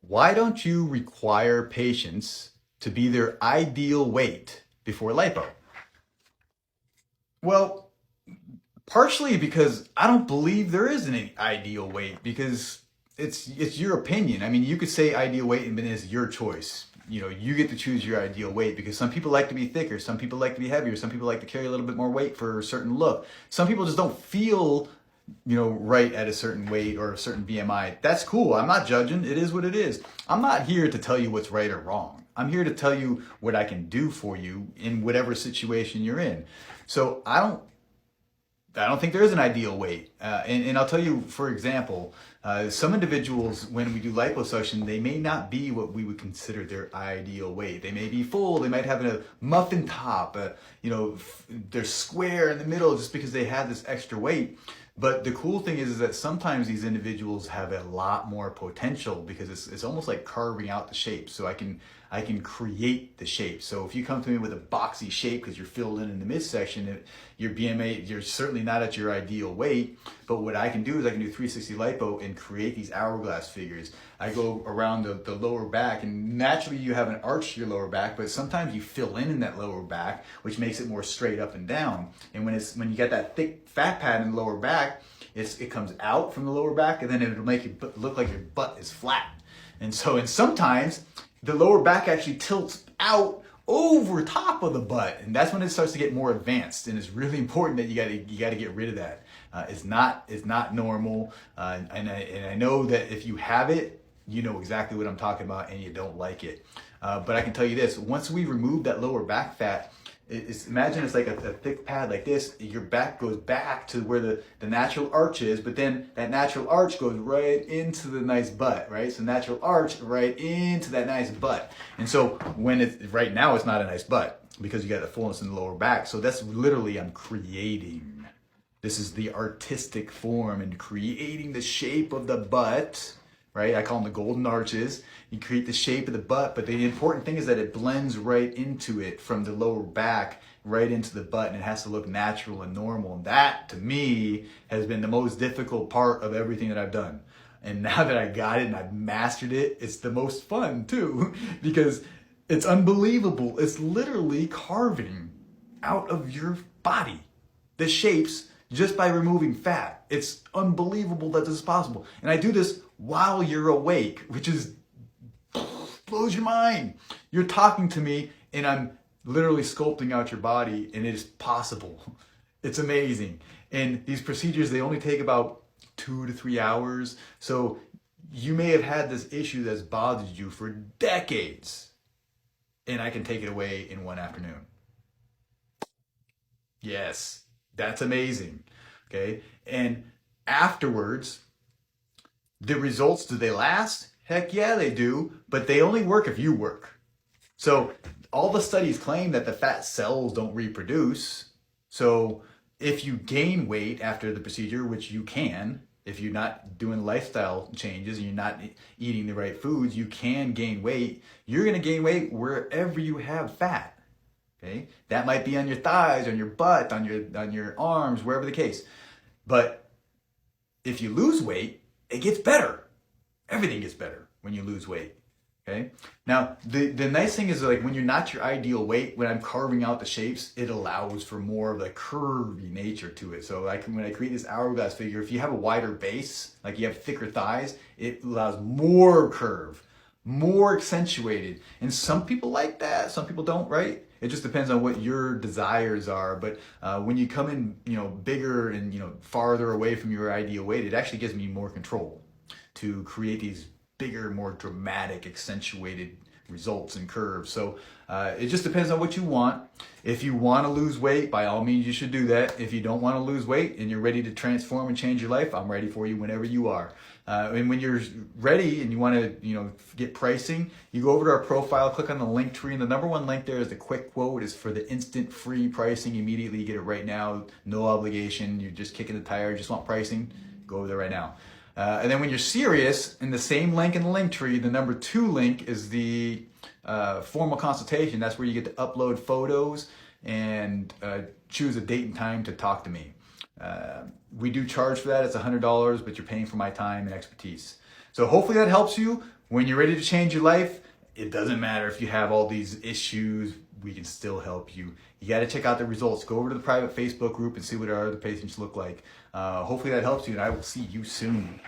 Why don't you require patients to be their ideal weight before lipo? Well, partially because I don't believe there is an ideal weight because it's your opinion. I mean, you could say ideal weight and then it's your choice. You know, you get to choose your ideal weight because some people like to be thicker, some people like to be heavier, some people like to carry a little bit more weight for a certain look. Some people just don't feel, right at a certain weight or a certain BMI. That's cool. I'm not judging. It is what it is. I'm not here to tell you what's right or wrong. I'm here to tell you what I can do for you in whatever situation you're in. So I don't think there is an ideal weight. And I'll tell you, for example, some individuals, when we do liposuction, they may not be what we would consider their ideal weight. They may be full, they might have a muffin top, they're square in the middle just because they have this extra weight. But the cool thing is that sometimes these individuals have a lot more potential because it's almost like carving out the shape. So I can create the shape. So if you come to me with a boxy shape because you're filled in the midsection, your BMA, you're certainly not at your ideal weight. But what I can do is I can do 360 lipo and create these hourglass figures. I go around the lower back, and naturally you have an arch to your lower back, but sometimes you fill in that lower back, which makes it more straight up and down. And when you get that thick fat pad in the lower back, it comes out from the lower back, and then it'll make it look like your butt is flat. And sometimes the lower back actually tilts out over top of the butt, and that's when it starts to get more advanced. And it's really important that you got to get rid of that. It's not normal, and I know that if you have it, you know exactly what I'm talking about, and you don't like it. But I can tell you this: once we remove that lower back fat, imagine it's like a thick pad like this. Your back goes back to where the natural arch is, but then that natural arch goes right into the nice butt, right? So natural arch right into that nice butt. And so right now it's not a nice butt because you got the fullness in the lower back. So that's literally I'm creating. This is the artistic form and creating the shape of the butt, right? I call them the golden arches. You create the shape of the butt, but the important thing is that it blends right into it from the lower back right into the butt, and it has to look natural and normal. And that, to me, has been the most difficult part of everything that I've done. And now that I got it and I've mastered it, it's the most fun too, because it's unbelievable. It's literally carving out of your body the shapes just by removing fat. It's unbelievable that this is possible. And I do this while you're awake, which blows your mind. You're talking to me and I'm literally sculpting out your body, and it is possible. It's amazing. And these procedures, they only take about 2 to 3 hours. So you may have had this issue that's bothered you for decades, and I can take it away in one afternoon. Yes, that's amazing. Okay. And afterwards, the results, do they last? Heck yeah, they do. But they only work if you work. So all the studies claim that the fat cells don't reproduce. So if you gain weight after the procedure, which you can, if you're not doing lifestyle changes and you're not eating the right foods, you can gain weight. You're going to gain weight wherever you have fat. Okay, that might be on your thighs, on your butt, on your arms, wherever the case. But if you lose weight, it gets better. Everything gets better when you lose weight. Okay. Now the nice thing is, like, when you're not your ideal weight, when I'm carving out the shapes, it allows for more of the curvy nature to it. So when I create this hourglass figure, if you have a wider base, like you have thicker thighs, it allows more curve, more accentuated. And some people like that, some people don't, right? It just depends on what your desires are. But when you come in, bigger and, farther away from your ideal weight, it actually gives me more control to create these bigger, more dramatic, accentuated results and curves. So it just depends on what you want. If you want to lose weight, by all means, you should do that. If you don't want to lose weight and you're ready to transform and change your life, I'm ready for you whenever you are. And when you're ready and you want to, get pricing, you go over to our profile, click on the link tree, and the number one link there is the quick quote. Is for the instant free pricing. Immediately, you get it right now, no obligation. You're just kicking the tire, just want pricing. Go over there right now. And then when you're serious, in the same link in the link tree, the number 2 link is the formal consultation. That's where you get to upload photos and choose a date and time to talk to me. We do charge for that. It's $100, but you're paying for my time and expertise. So hopefully that helps you. when you're ready to change your life, it doesn't matter if you have all these issues, we can still help you. You got to check out the results. Go over to the private Facebook group and see what our other patients look like. Hopefully that helps you, and I will see you soon.